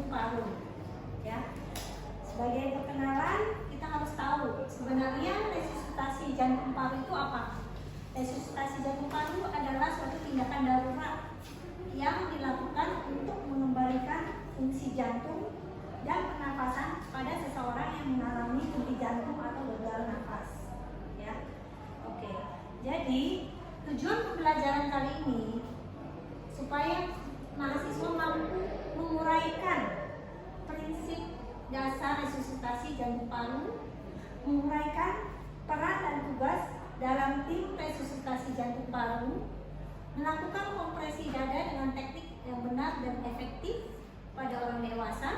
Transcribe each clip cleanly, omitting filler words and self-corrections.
jantung paru. Ya. Sebagai perkenalan, kita harus tahu sebenarnya resusitasi jantung paru itu apa. Resusitasi jantung paru adalah suatu tindakan darurat yang dilakukan untuk mengembalikan fungsi jantung dan pernapasan pada seseorang yang mengalami henti jantung atau gagal nafas. Ya, oke. Jadi tujuan pembelajaran kali ini supaya mahasiswa mampu menguraikan prinsip dasar resusitasi jantung paru, menguraikan peran dan tugas dalam tim resusitasi jantung paru, melakukan kompresi dada dengan teknik yang benar dan efektif pada orang dewasa,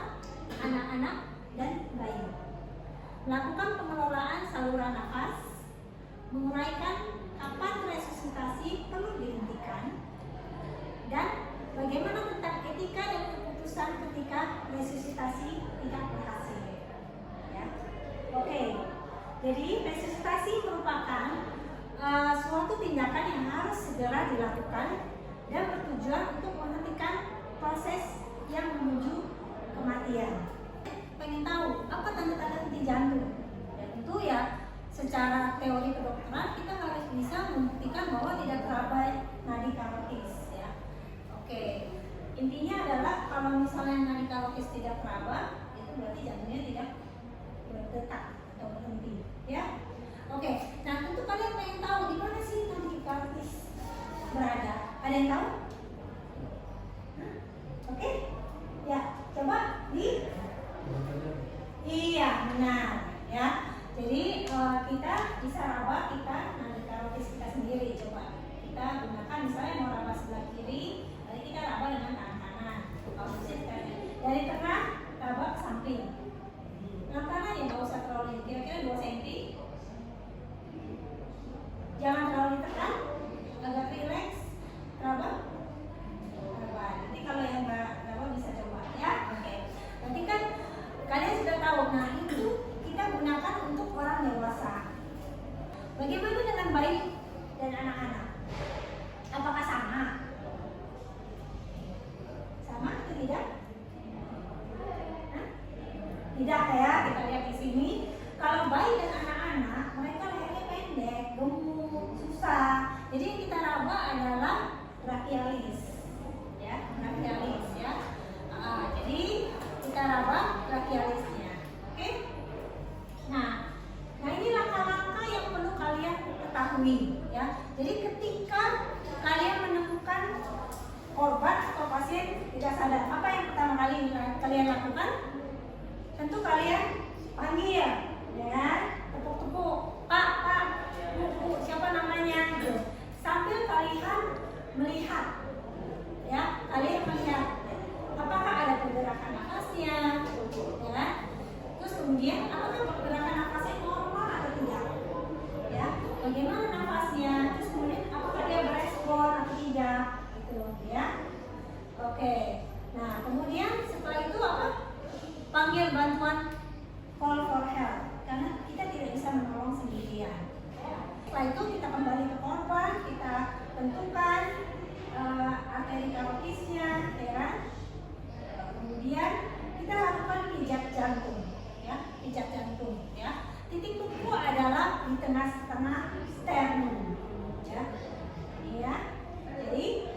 anak-anak, dan bayi, melakukan pengelolaan saluran nafas, menguraikan kapan resusitasi perlu dihentikan, dan bagaimana tentang etika dan keputusan ketika resusitasi tidak berhasil. Ya. Oke, jadi resusitasi merupakan suatu tindakan yang harus segera dilakukan dan bertujuan untuk menghentikan proses yang menuju kematian. Pengen tahu apa tanda-tanda henti jantung? Ya tentu ya, secara teori kedokteran kita harus bisa membuktikan bahwa tidak terabai nadi karotis. Oke, intinya adalah kalau misalnya nadi karotis tidak teraba, itu berarti jantungnya tidak berdetak atau berhenti, ya. Oke, nah tentu kalian pengen tahu di mana sih nadi karotis berada? Ada yang tahu? Oke, ya, coba di. Iya, benar, ya. Jadi kita bisa raba nadi karotis kita sendiri. Coba kita gunakan misalnya mau raba sebelah kiri. Kita raba dengan tangan kanan. Kalau dari tengah raba ke samping. Dengan kanan ya nggak usah terlalu, kira-kira 2 cm. Jangan terlalu ditekan, agak rileks. Raba. Nanti kalau yang nggak raba bisa coba ya. Oke. Nanti kan kalian sudah tahu. Nah itu kita gunakan untuk orang dewasa. Bagaimana dengan bayi dan anak-anak? Apakah sama? Tidak? Tidak ya, kita lihat di sini. Kalau bayi dan anak-anak, mereka lehernya pendek, gemuk, susah. Jadi yang kita raba adalah brachialis, ya, brachialis ya. Jadi kita raba brachialisnya, oke? Nah ini langkah-langkah yang perlu kalian ketahui, ya. Jadi ketika kalian menemukan korban atau pasien tidak sadar, apa yang pertama kali kalian lakukan? Tentu kalian panggil, ya, tepuk-tepuk, Pak, Bu, siapa namanya, gitu. Sambil kalian melihat, ya, kalian melihat apakah ada pergerakan nafasnya, ya. Terus kemudian apakah pergerakan nafasnya normal atau tidak, ya, bagaimana nafasnya, terus kemudian apakah dia berespon atau tidak. Ya, oke. Nah, kemudian setelah itu apa? Panggil bantuan, call for help, karena kita tidak bisa menolong sendirian. Setelah itu kita kembali ke korban, kita tentukan arteri karotisnya, ya. Kemudian kita lakukan pijat jantung, ya, pijat jantung, ya. Titik tumpu adalah di tengah-tengah sternum, ya. Ya. Jadi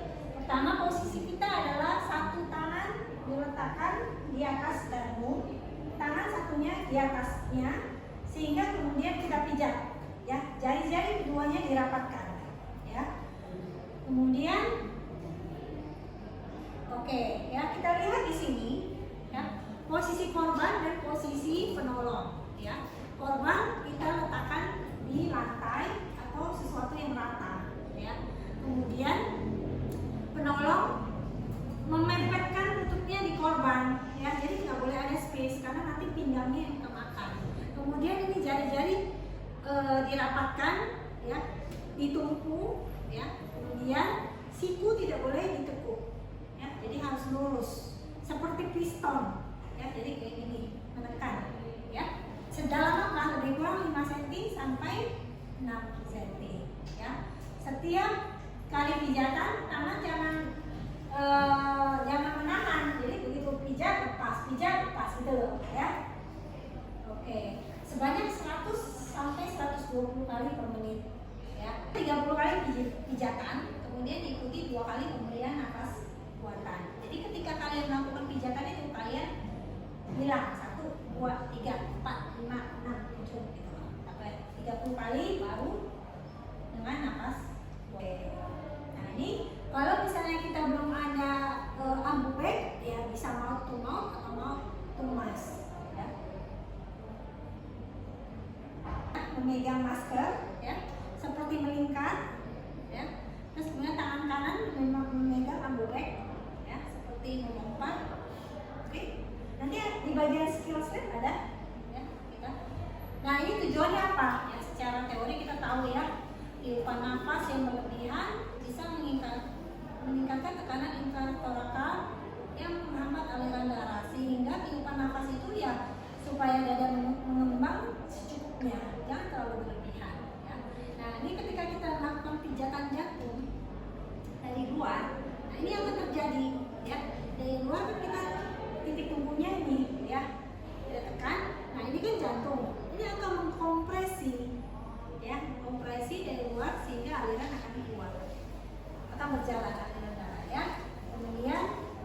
pertama, posisi kita adalah satu tangan diletakkan di atas sternum, tangan satunya di atasnya, sehingga kemudian kita pijat, ya, jari-jari keduanya dirapatkan, ya. Kemudian, oke, ya, kita lihat di sini, ya, posisi korban dan posisi penolong, ya. Korban kita letakkan di lantai atau sesuatu yang rata, ya. Kemudian penolong memepetkan tutupnya di korban, ya, jadi nggak boleh ada space karena nanti pinggangnya yang kemakan. Kemudian ini jari-jari dirapatkan, ya, ditumpu, ya. Kemudian siku tidak boleh ditekuk, ya, jadi harus lurus seperti piston, ya, jadi kayak gini menekan, ya. Sedalam lebih kurang 5 cm sampai 6 cm, ya. Setiap kali pijatan tangan jangan menahan, jadi begitu pijat lepas, pijat, lepas gitu loh ya. Oke, sebanyak 100 sampai 120 kali per menit ya. 30 kali pijatan, kemudian diikuti 2 kali pemberian nafas buatan. Jadi ketika kalian melakukan pijatan itu kalian bilang 1, 2, 3, 4, 5, 6, 7 gitu. Sampai 30 kali baru dengan nafas. Oke. Nah, ini kalau misalnya kita belum ada ambubek ya bisa mouth to mouth atau mouth to mouth ya. Memegang masker ya, seperti melingkar ya. Terus kemudian tangan kanan memang memegang ambubek ya, seperti melompat. Oke. Nanti di bagian skill set ada ya kita. Nah, ini tujuannya apa? Ya, secara teori kita tahu ya, tiupan nafas yang berlebihan bisa meningkatkan tekanan intratorakal yang menghambat aliran darah, sehingga tiupan nafas itu ya supaya dada mengembang secukupnya, jangan terlalu berlebihan ya. Nah, ini ketika kita melakukan pijatan jantung dari luar, nah ini yang akan terjadi ya. Dari luar kan kita titik tumpunya ini ya, kita tekan. Nah, ini kan jantung, ini akan mengkompresi ya, kompresi dari luar sehingga aliran akan keluar, akan berjalan aliran darah ya. Kemudian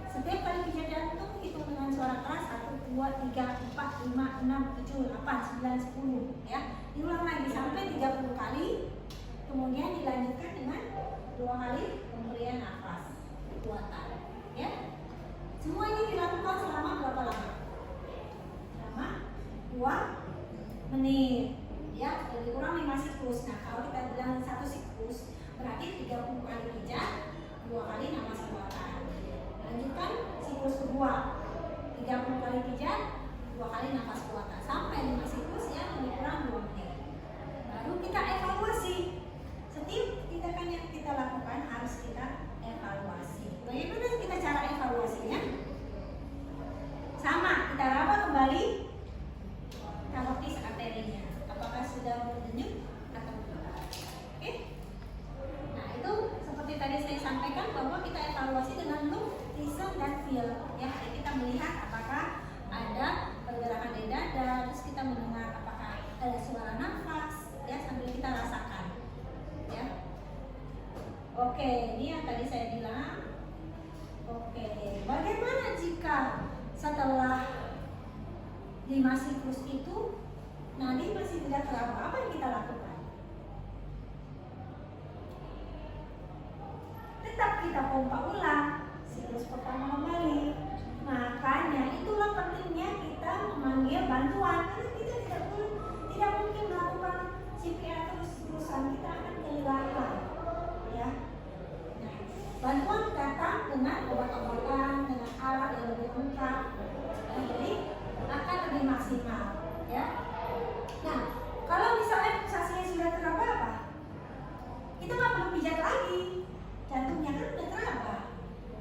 setiap kali pijat jantung hitung dengan suara keras 1, 2, 3, 4, 5, 6, 7, 8, 9, 10 ya. Diulang lagi sampai 30 kali. Kemudian dilanjutkan dengan 2 kali pemberian nafas buatan ya. Semua ini dilakukan selama berapa lama? Selama 2 menit ya, lebih kurang 5 siklus. Nah, kalau kita bilang 1 siklus berarti 30 kali pijat, 2 kali nafas buatan. Lanjutkan siklus kedua, 30 kali pijat, 2 kali nafas buatan, sampai 5 siklus yang lebih kurang 2 menit. Baru kita evaluasi. Setiap tindakan yang kita lakukan harus kita evaluasi. Bagaimana kita cara evaluasinya? Sama, kita raba kembali karotis arterinya. Apakah sudah berdenyut atau belum? Oke? Nah, itu seperti tadi saya sampaikan bahwa kita evaluasi dengan look, listen, dan feel ya. Jadi kita melihat apakah ada pergerakan di dada, terus kita mendengar apakah ada suara nafas ya, sambil kita rasakan ya. Oke, ini yang tadi saya bilang. Oke, bagaimana jika setelah 5 siklus itu nadi masih tidak teraba? Apa yang kita lakukan? Tetap kita pompa ulang siklus pertama kembali. Makanya itulah pentingnya kita memanggil bantuan, karena kita tidak mungkin melakukan CPR terus-terusan, kita akan kehilangan ya. Nah, bantuan datang dengan obat-obatan, dengan alat yang lebih lengkap, jadi akan lebih maksimal ya. Nah, kalau misalnya pulsasinya sudah teraba apa? Kita nggak perlu pijat lagi, jantungnya kan udah teraba.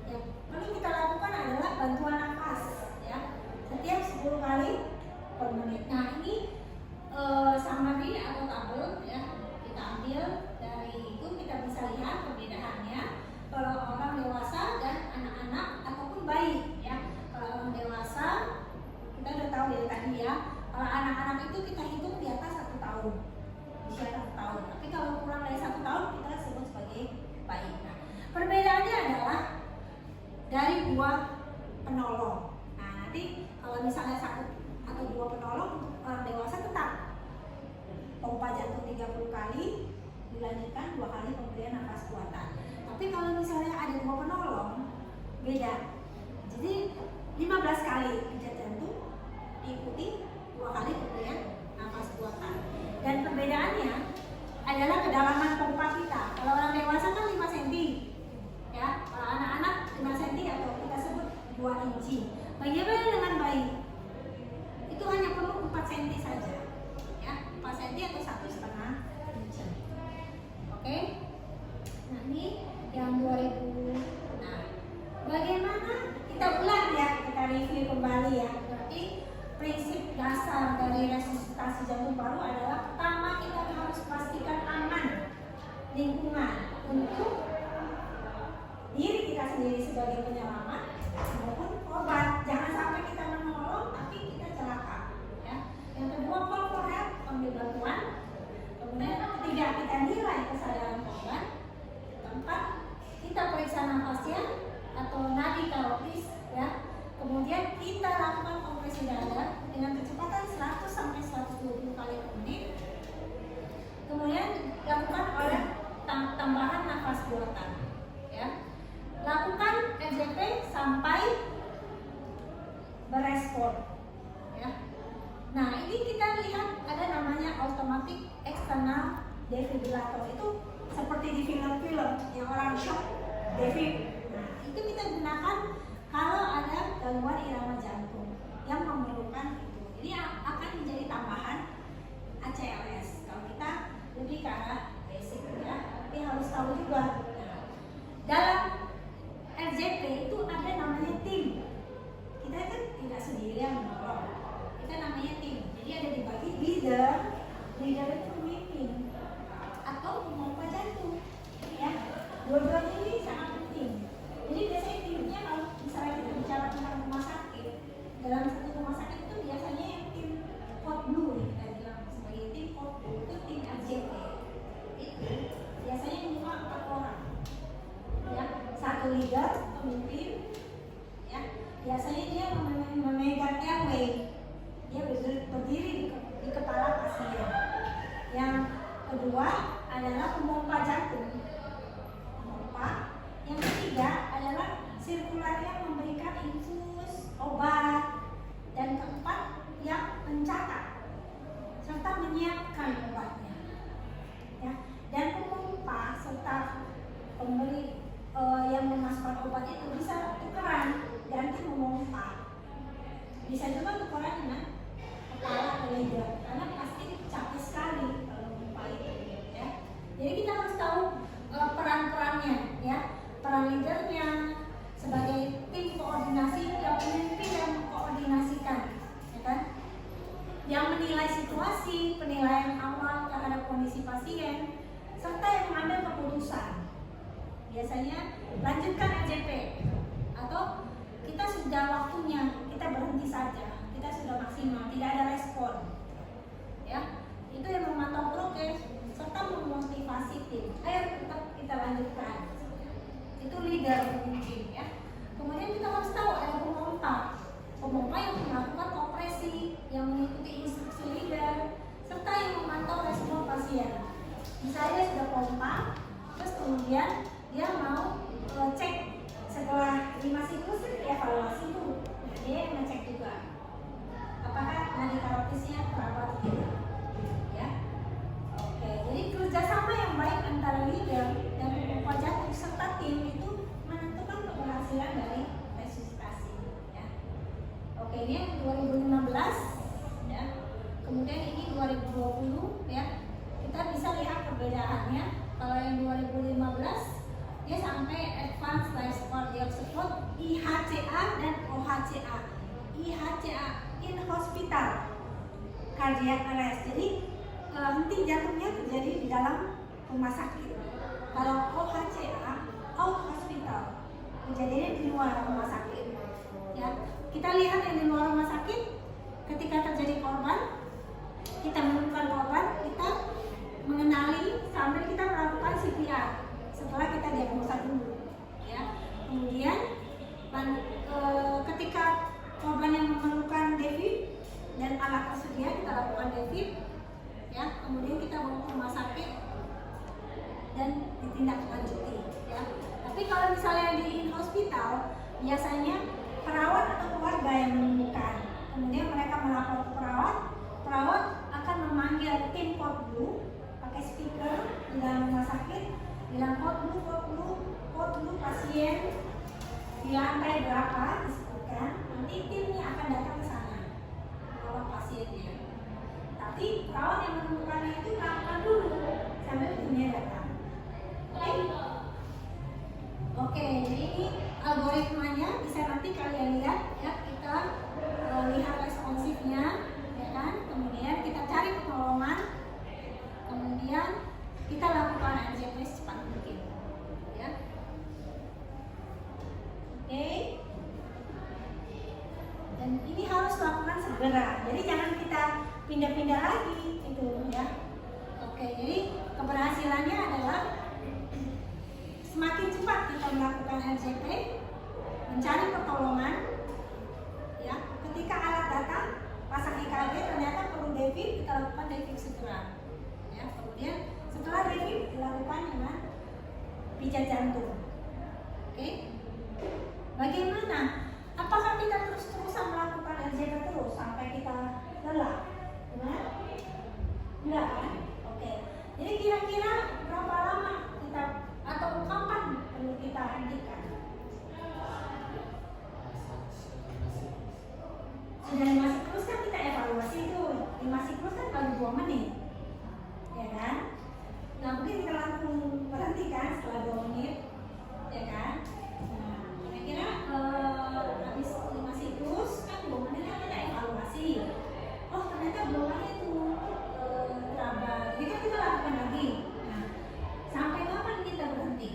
Yang perlu kita lakukan adalah bantuan nafas ya, setiap 10 kali per menit. Nah, ini summary atau tabel ya, kita ambil dari itu, kita bisa lihat perbedaannya kalau orang dewasa dan anak-anak ataupun bayi ya. Kalau orang dewasa kita udah tahu ya tadi ya, kalau anak-anak itu kita hitung di atas 1 tahun, usia 1 tahun. Tapi kalau kurang dari 1 tahun kita sebut sebagai bayi. Nah, perbedaannya adalah dari 2 penolong. Nah, nanti kalau misalnya 1 atau 2 penolong untuk orang dewasa tetap pompa jantung 30 kali, dilanjutkan 2 kali pemberian nafas buatan. Tapi kalau misalnya ada 2 penolong, beda. Jadi 15 kali pijat jantung diikuti 2 kali pemberian nafas buatan. Dan perbedaannya adalah kedalaman pompa kita. Kalau orang dewasa kan 5 cm ya, kalau anak-anak 5 cm atau kita sebut 2 inci. Bagaimana dengan bayi? Itu hanya perlu 4 cm saja ya, 4 cm atau 1,5 inci. Oke? Nah, ini yang 2000. Nah, bagaimana kita ulang ya, kita review kembali ya. Berarti prinsip dasar dari resusitasi jantung paru adalah pertama kita harus pastikan aman lingkungan untuk diri kita sendiri sebagai penyelamat maupun korban. Jangan sampai kita menolong lakukan kompresi dada dengan kecepatan 100 sampai 120 kali per menit. Kemudian lakukan oleh tambahan nafas buatan. Ya. Lakukan RJP sampai berespon. Ya. Nah, ini kita lihat ada namanya automatic external defibrillator. Itu seperti di film-film yang orang shock defib. Nah, itu kita gunakan kalau ada gangguan irama jantung yang memerlukan itu. Ini akan menjadi tambahan ACLS. Kalau kita lebih ke arah basic ya, tapi harus tahu juga. Nah, dalam RJP itu ada namanya tim. Kita kan tidak sendirian menolong. Kita namanya tim. Jadi ada dibagi leader itu pemimpin atau pemompa jantung. Ya, dua-duanya ini sangat penting. Jadi biasanya timnya kalau misalnya kita bicara tentang rumah sakit, dalam satu rumah sakit itu biasanya yang tim code blue nih, kita bilang sebagai tim code blue itu tim RJP. Itu biasanya minimal 4 orang. Ya, satu leader pemimpin. Ya, biasanya dia memegang airway. Dia berdiri di kepala pasien. Yang kedua adalah pemompa jantung. Yang ketiga adalah sirkular yang memberikan infus obat, dan keempat yang mencatat serta menyiapkan obatnya. Ya, dan pemompa serta pemberi yang memasukkan obat itu bisa tukeran ganti memompa. Bisa juga tukeran dengan kepala atau leader, karena pasti capek sekali kalau memompa itu. Ya, jadi kita harus tahu peran-perannya, ya. Peran leadernya sebagai tim koordinasi, yang pemimpin dan mengkoordinasikan, ya kan? Yang menilai situasi, penilaian awal terhadap kondisi pasien, serta yang mengambil keputusan. Biasanya lanjutkan RJP atau kita sudah waktunya, kita berhenti saja, kita sudah maksimal, tidak ada respon. Ya, itu yang memantau progres serta memotivasi tim. Ayo tetap kita lanjutkan. Itu leader pemimpin ya. Kemudian kita harus tahu ada pemompa yang melakukan operasi, yang mengikuti instruksi leader, serta yang memantau respon pasien. Misalnya sudah pompa, terus kemudian dia mau cek setelah 5 siklus evaluasi dulu. Nah, dia yang ngecek juga apakah nadi karotisnya terawat atau tidak. Ya. Oke, jadi kerjasama yang baik antara leader dan pemompa jantung serta tim itu menentukan keberhasilan dari resusitasi. Ya. Oke, ini yang 2015 ya. Kemudian ini 2020 ya. Kita bisa lihat perbedaannya. Kalau yang 2015 dia sampai advanced life support, dia sebut IHCA dan OHCA. IHCA in hospital cardiac arrest. Jadi henti jantungnya terjadi di dalam rumah sakit. Kalau OHCA out hospital, kejadiannya di luar rumah sakit. Ya, kita lihat yang di luar rumah sakit, ketika terjadi korban, kita menemukan korban, kita mengenali sambil kita melakukan CPR. Setelah kita diagnosa dulu, ya. Kemudian ketika korban yang memerlukan defib dan alat tersedia, kita lakukan defib, ya. Kemudian kita bawa ke rumah sakit dan ditindaklanjuti, ya. Tapi kalau misalnya di hospital, biasanya perawat atau keluarga yang menemukan. Kemudian mereka melapor ke perawat akan memanggil tim code blue pakai speaker di dalam rumah sakit, bilang code blue pasien di lantai berapa disebutkan, nanti timnya akan datang ke sana merawat pasiennya. Tapi perawat yang menemukannya itu melakukan dulu sambil timnya datang. Oke, jadi ini algoritmanya bisa nanti kalian lihat ya, kita lihat responsifnya, ya kan? Kemudian kita cari pertolongan, kemudian kita lakukan RJP secepat mungkin, ya. Oke. Dan ini harus lakukan segera. Jadi jangan kita pindah-pindah lagi, gitu ya. Oke, jadi keberhasilannya adalah semakin cepat kita melakukan RJP, mencari pertolongan, ya. lakukan diving segera. Ya, kemudian setelah diving dilakukan dengan pijat jantung. Oke? Bagaimana? Apakah kita terus-terusan melakukan RJP terus sampai kita lelah? Benar? Enggak kan? Oke. Jadi kira-kira berapa lama kita atau kapan perlu kita hentikan? Sudah 5 siklus kan kita evaluasi itu. 5 siklus kan baru 2 menit. Ya kan? Nah, mungkin kita langsung berhenti kan setelah 2 menit. Ya kan? Nah, kira-kira habis 5 siklus kan 2 menit kan kita evaluasi. Oh, ternyata belum ada itu terlambat. Jadi kan kita lakukan lagi. Nah, sampai kapan kita berhenti?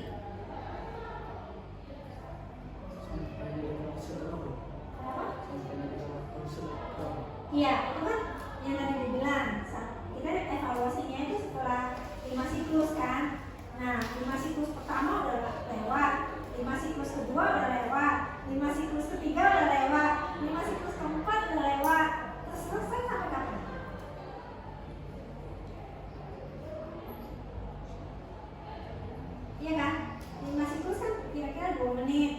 Iya, itu kan yang tadi dibilang. Kita evaluasinya itu setelah 5 siklus kan. Nah, 5 siklus pertama udah lewat, 5 siklus kedua udah lewat, 5 siklus ketiga udah lewat, 5 siklus keempat udah lewat. Terus selesai sampai kapan? Iya kan? 5 siklus kan kira-kira 2 menit.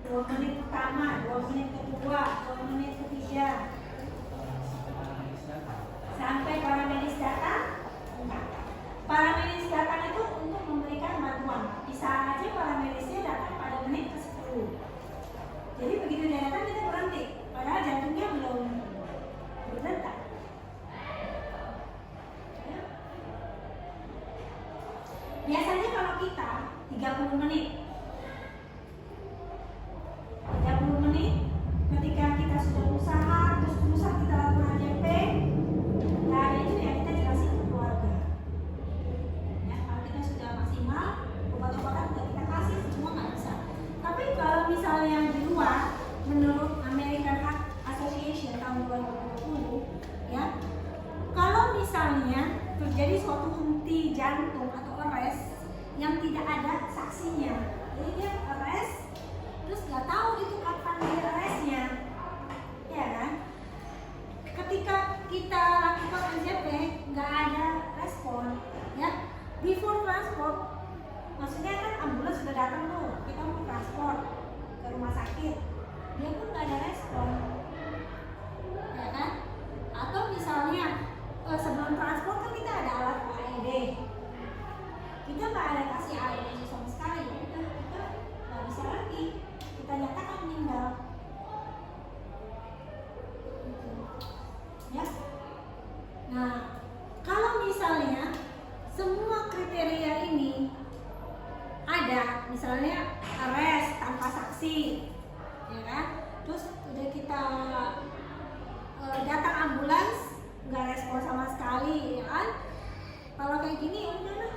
2 menit pertama, 2 menit kedua, 2 menit ketiga. Sampai para medis datang? Enggak. Para medis datang itu untuk memberikan bantuan. Bisa aja para medisnya datang pada menit ke-10. Jadi begitu dia datang kita berhenti. Padahal jantungnya belum berdetak. Ya. Biasanya kalau kita 30 menit 30 menit ketika kita sudah usaha terus kita lakukan AJP. Nah, itu ya kita jelasin ke keluarga. Ya, kalau kita sudah maksimal, obat-obatan sudah kita kasih, semua nggak bisa. Tapi kalau misalnya di luar, menurut American Heart Association tahun 2020, ya, kalau misalnya terjadi suatu henti jantung atau arrest yang tidak ada saksinya, jadi dia arrest, terus nggak tahu itu kapan dia arrestnya, ya kan? Ketika kita lakukan RJP nggak ada respon, ya, before transport, maksudnya kan ambulans sudah datang tuh, kita mau transport ke rumah sakit, dia pun nggak ada respon, ya kan? Atau misalnya sebelum transport kan kita ada alat AED, kita nggak ada kasih AED sama sekali, kita nggak bisa lagi, kita nyatakan meninggal. Ya. Nah, kalau misalnya semua kriteria ini ada, misalnya arrest tanpa saksi, ya kan? Terus udah kita datang ambulans nggak respon sama sekali, ya kan? Kalau kayak gini ya udahlah,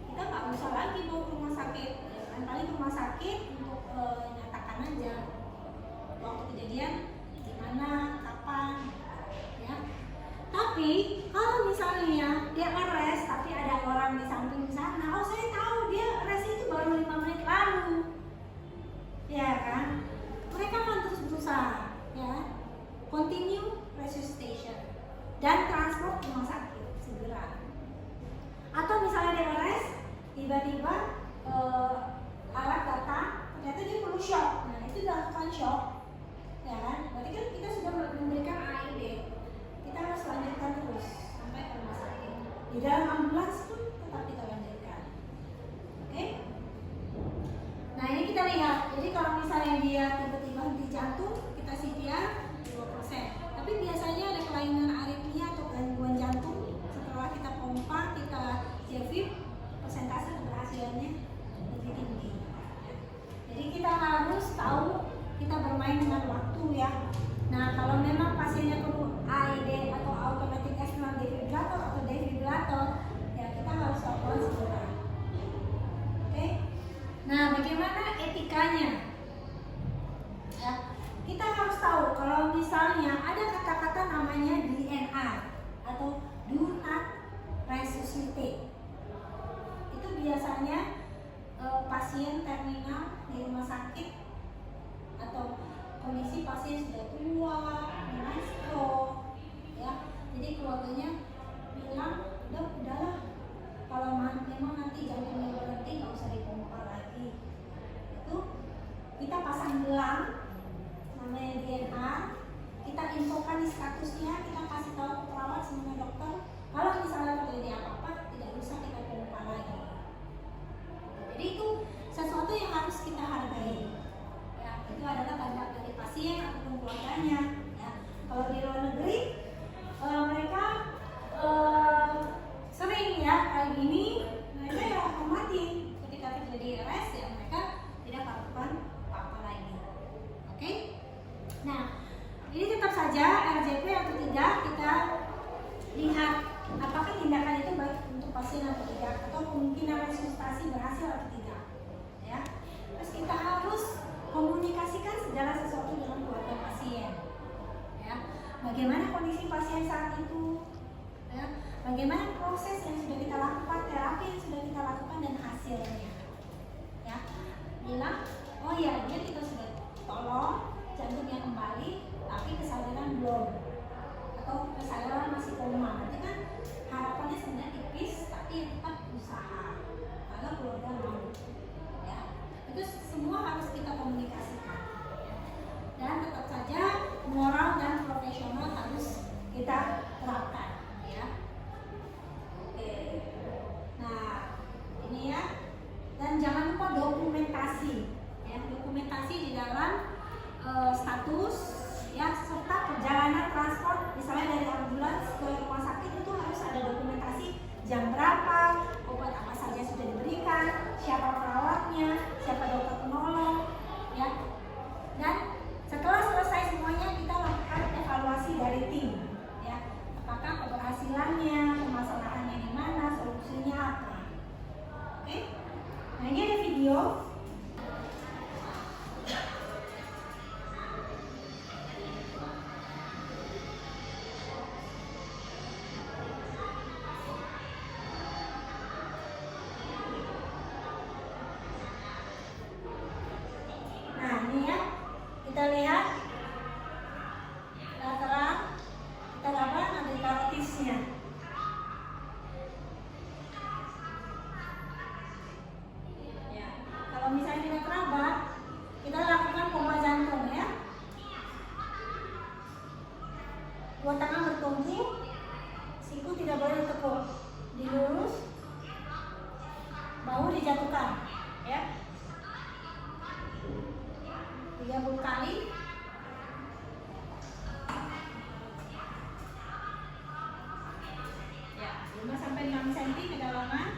kita nggak usah lagi bawa ke rumah sakit, ya kan? Paling ke rumah sakit untuk nyatakan aja waktu kejadian gimana, kapan. Ya. Tapi kalau misalnya dia arrest tapi ada orang di samping sana, oh saya tahu dia arrest itu baru 5 menit lalu, ya kan? Mereka akan terus berusaha, ya, continue resuscitation dan transport ke rumah sakit segera. Atau misalnya dia arrest, tiba-tiba alat datang, ternyata dia perlu shock, nah itu dilakukan shock, ya kan? Berarti kan kita sudah memberikan AED. Kita harus lanjutkan terus sampai ke rumah sakit. Di dalam ambulans pun tetap kita lanjutkan. Oke? Nah, ini kita lihat. Jadi kalau misalnya dia tiba-tiba henti jantung, kita CPR 2%. Tapi biasanya ada kelainan aritmia atau gangguan jantung setelah kita pompa, kita JVIP, persentase keberhasilannya lebih tinggi. Jadi kita harus tahu kita bermain dengan waktu, ya. Nah, kalau memang pasiennya perlu AED atau automatic external defibrillator atau defibrillator, ya kita harus lakukan segera. Oke? Nah, bagaimana etikanya? Ya, kita harus tahu kalau misalnya ada kata-kata namanya DNR atau do not resuscitate. Itu biasanya pasien terminal di rumah sakit atau kondisi pasien sudah tua dengan stroke, ya, jadi keluarganya di statusnya, kita kasih tahu ke perawat sama dokter. Kalau misalnya terjadi apa-apa, tidak usah kita ke depan lagi. Jadi itu sesuatu yang harus kita hargai. Ya, itu adalah tanda dari pasien ataupun keluarganya. Ya, kalau di luar negeri mereka sering ya kayak gini, mereka ya hormati. Ketika terjadi RS ya mereka tidak melakukan apa-apa lagi. Oke? Nah, ini tetap saja RJP atau tidak kita lihat apakah tindakan itu baik untuk pasien atau tidak, atau kemungkinan resusitasi berhasil atau tidak. Ya, terus kita harus komunikasikan segala sesuatu dengan keluarga pasien. Ya, bagaimana kondisi pasien saat itu, ya, bagaimana proses yang sudah kita lakukan, terapi yang sudah kita lakukan dan hasilnya. Ya, bilang, oh ya dia kita sudah tolong jantungnya kembali, tapi kesadaran belum, atau kesadaran masih koma. Berarti kan harapannya sebenarnya tipis, tapi tetap usaha kalau keluarga mau. Ya, itu semua harus kita komunikasikan. Ya. Dan tetap saja moral dan profesional harus kita terapkan. Ya. Oke. Nah, ini ya. Dan jangan lupa dokumentasi. Ya, dokumentasi di dalam status ya, serta perjalanan transport misalnya dari ambulans ke rumah sakit itu harus ada dokumentasi jam berapa, obat apa saja sudah diberikan, siapa perawatnya, siapa dokter penolong ya. Dan setelah selesai semuanya kita lakukan evaluasi dari tim ya, apakah keberhasilannya, permasalahannya di mana, solusinya apa. Oke, nah ini ada video. Kita lihat lateral, kita dapat ada karotisnya. Ya, kalau misalnya kita terabak, kita lakukan pompa jantung ya. Dua tangan bertumpu, siku tidak boleh ditekuk, dilurus, bahu dijatuhkan, ya. 30 kali. Ya, 5 sampai 6 cm kedalaman.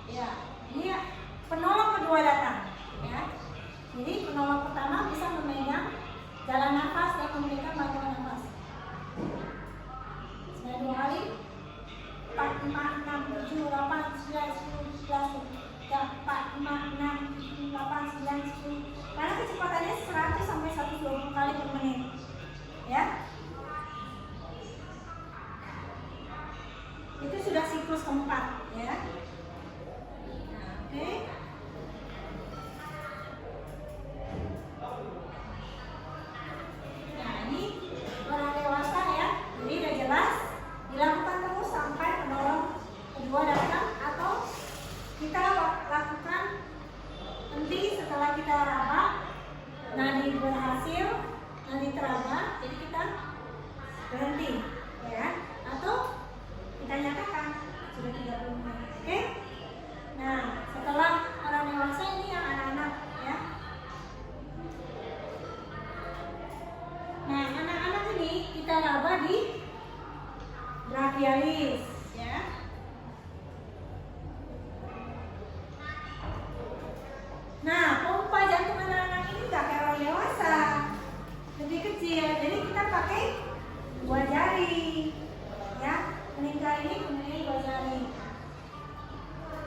Ya, ini ya, penolong kedua datang, ya. Jadi penolong pertama bisa memegang jalan nafas dan memberikan bantuan nafas. Sudah 2 kali. 4, 5, 6, 7, 8, 9, 10, 11, 4, 5, 6, 7, 8, 9, 10. Karena kecepatannya 100 sampai 120 kali per menit. Ya. Itu sudah siklus keempat, ya. Nah, oke. Nah, ini orang dewasa ya. Jadi udah jelas dilakukan terus sampai penolong kedua datang, atau kita lakukan nanti setelah kita raba, nadi berhasil, nadi teraba, jadi kita berhenti, ya, atau kita nyatakan sudah 30 menit. Oke? Nah, setelah orang dewasa ini yang anak-anak, ya. Nah, anak-anak ini kita raba di brachialis, ya. Nah, pompa jantung anak-anak ini nggak kayak orang dewasa, lebih kecil. Jadi kita pakai 2 jari, ya. Meninggal ini kemudian 2 jari.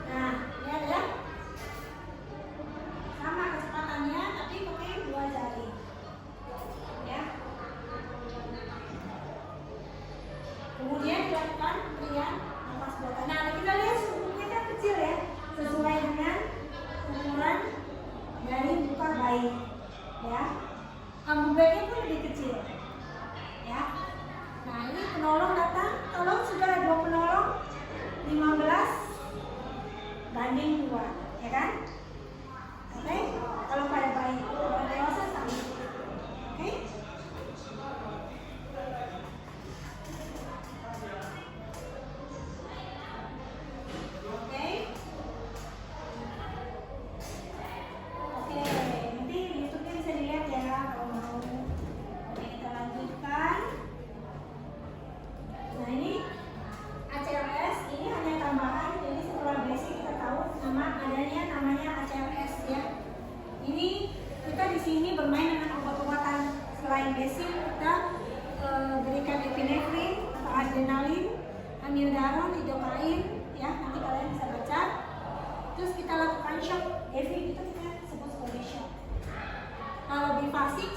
Nah, lihat ya, sama kecepatannya, tapi pakai 2 jari, ya. Kemudian dilakukan pemberian nafas buatan. Nah, kita lihat strukturnya kan kecil ya, sesuai dengan ukuran dari buka bayi, ya. Ambubeknya pun lebih kecil, ya. Nah, ini penolong datang, tolong sudah ada 2 penolong, 15 banding 2, ya kan? Oke, kalau pada bayi, pada dewasa sama. Oke. payudara, lidocain, ya nanti kalian bisa baca. Terus kita lakukan shock, EV itu kita sebut sebagai shock. Kalau bifasik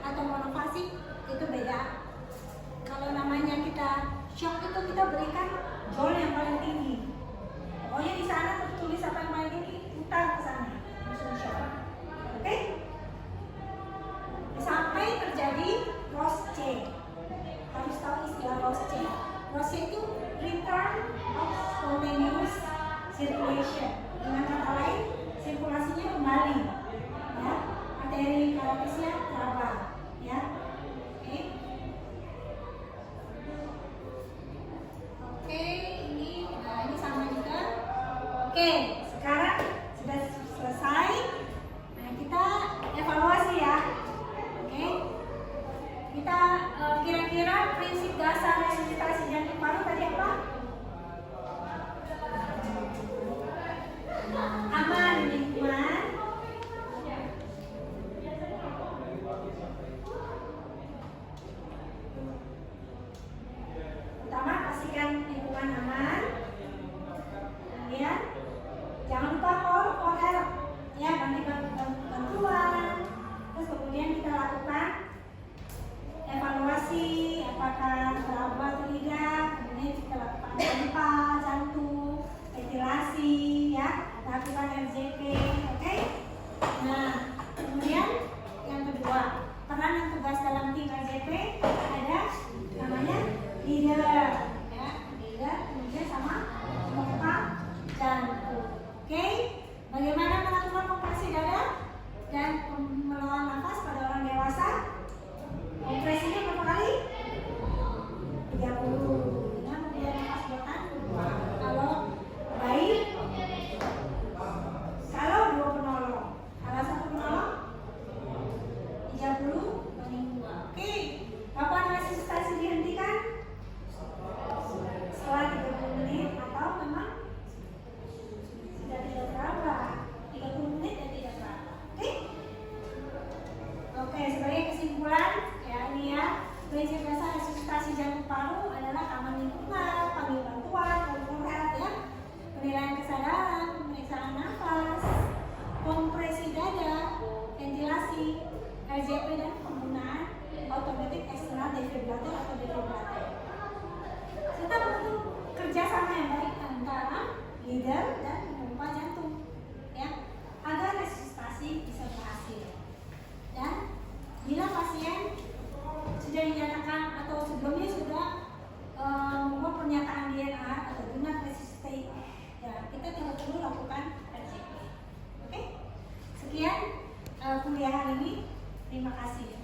atau monofasik itu beda. Kalau namanya kita shock itu kita berikan joule yang paling tinggi. Pokoknya di sana tertulis apa yang paling tinggi, putar ke sana, langsung shock. Oke? Sampai terjadi ROSC. Harus tahu istilah ROSC. ROSC itu return of spontaneous circulation. Dengan kata lain, sirkulasinya kembali. Ya, arteri karatisnya teraba. Ya, oke. Oke, ini sama juga. Oke, sekarang sudah selesai. Nah, kita evaluasi ya. Oke. Kita kira-kira prinsip dasar resusitasi jantung paru tadi apa? Aman di lingkungan. Pertama, pastikan lingkungan aman. Kemudian jangan lupa call help. Ya, nanti bantuan. Terus kemudian kita lakukan evaluasi apakah teraba atau tidak. Kemudian kita lakukan pompa jantung, ventilasi, ya, lakukan RJP, oke? Nah, kemudian yang kedua, peran dan tugas dalam tim RJP ada namanya leader, ya, leader, kemudian sama pompa jantung, oke? Bagaimana melakukan kompresi dada dan pengelolaan nafas pada orang dewasa? Kompresinya berapa kali? 30. Dengan mengelola nafas buatan. Kalau bayi, kalau 2 penolong, kalau 1 penolong 30 banding 2. Oke, kapan resusitasi dihentikan? Setelah 30 menit atau memang sudah tidak teraba. 30 menit dan tidak teraba. Oke? Oke, sebagai kesimpulan ya, ini ya, prinsip dasar resusitasi jantung paru adalah aman lingkungan, panggil bantuan, call help, ya, penilaian kesadaran, pemeriksaan nafas, kompresi dada, ventilasi, RJP, dan penggunaan automatic external defibrillator atau defibrillator. Serta butuh kerjasama yang baik antara leader dan pompa jantung, ya, agar resusitasi bisa berhasil. Dan bila pasien sudah dinyatakan atau sebelumnya sudah membuat pernyataan DNR atau do not resuscitate, ya, kita tidak perlu lakukan RJP. Oke? Sekian kuliah hari ini. Terima kasih.